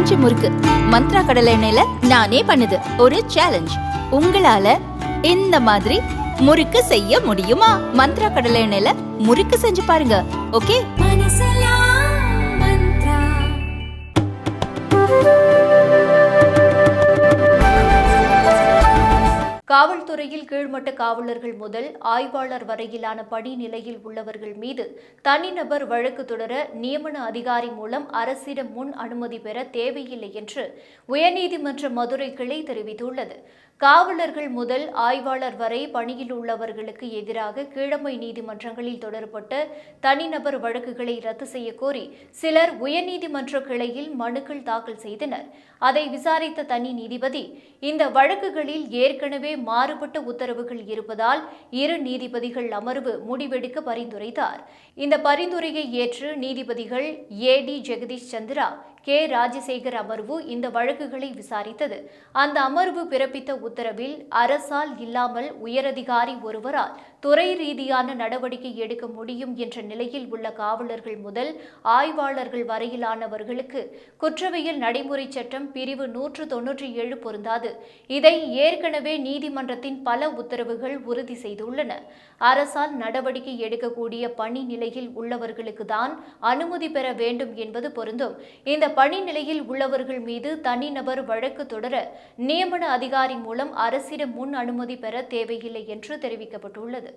பஞ்சு முறுக்கு மந்த்ரா கடலை எண்ணெயில நானே பண்ணுது ஒரு சேலஞ்ச். உங்களால இந்த மாதிரி முறுக்கு செய்ய முடியுமா? மந்த்ரா கடலை எண்ணெயில முறுக்கு செஞ்சு பாருங்க. ஓகே. காவல்துறையில் கீழ்மட்ட காவலர்கள் முதல் ஆய்வாளர் வரையிலான பணி நிலையில் உள்ளவர்கள் மீது தனிநபர் வழக்கு தொடர நியமன அதிகாரி மூலம் அரசிடம் முன் அனுமதி பெற தேவையில்லை என்று உயர்நீதிமன்ற மதுரை கிளை தெரிவித்துள்ளது. காவலர்கள் முதல் ஆய்வாளர் வரை பணியில் உள்ளவர்களுக்கு எதிராக கீழமை நீதிமன்றங்களில் தொடரப்பட்ட தனிநபர் வழக்குகளை ரத்து செய்ய கோரி சிலர் உயர்நீதிமன்ற கிளையில் மனுக்கள் தாக்கல் செய்தனர். அதை விசாரித்த தனி நீதிபதி, இந்த வழக்குகளில் ஏற்கனவே மாறுபட்ட உத்தரவுகள் இருப்பதால் இரு நீதிபதிகள் அமர்வு முடிவெடுக்க பரிந்துரைத்தார். இந்த பரிந்துரையை ஏற்று நீதிபதிகள் ஏ.டி. ஜெகதீஷ் சந்திரா, கே. ராஜசேகர் அமர்வு இந்த வழக்குகளை விசாரித்தது. அந்த அமர்வு பிறப்பித்த உத்தரவில் அரசால் இல்லாமல் உயரதிகாரி ஒருவரால் துறை ரீதியான நடவடிக்கை எடுக்க முடியும் என்ற நிலையில் உள்ள காவலர்கள் முதல் ஆய்வாளர்கள் வரையிலானவர்களுக்கு குற்றவியல் நடைமுறை சட்டம் பிரிவு 197 பொருந்தாது. இதை ஏற்கனவே நீதிமன்றத்தின் பல உத்தரவுகள் உறுதி செய்துள்ளன. அரசால் நடவடிக்கை எடுக்கக்கூடிய பணி நிலையில் உள்ளவர்களுக்கு தான் அனுமதி பெற வேண்டும் என்பது பொருந்தும். இந்த பணி நிலையில் உள்ளவர்கள் மீது தனிநபர் வழக்கு தொடர நியமன அதிகாரி மூலம் அரசிடம் முன் அனுமதி பெற தேவையில்லை என்று தெரிவிக்கப்பட்டுள்ளது.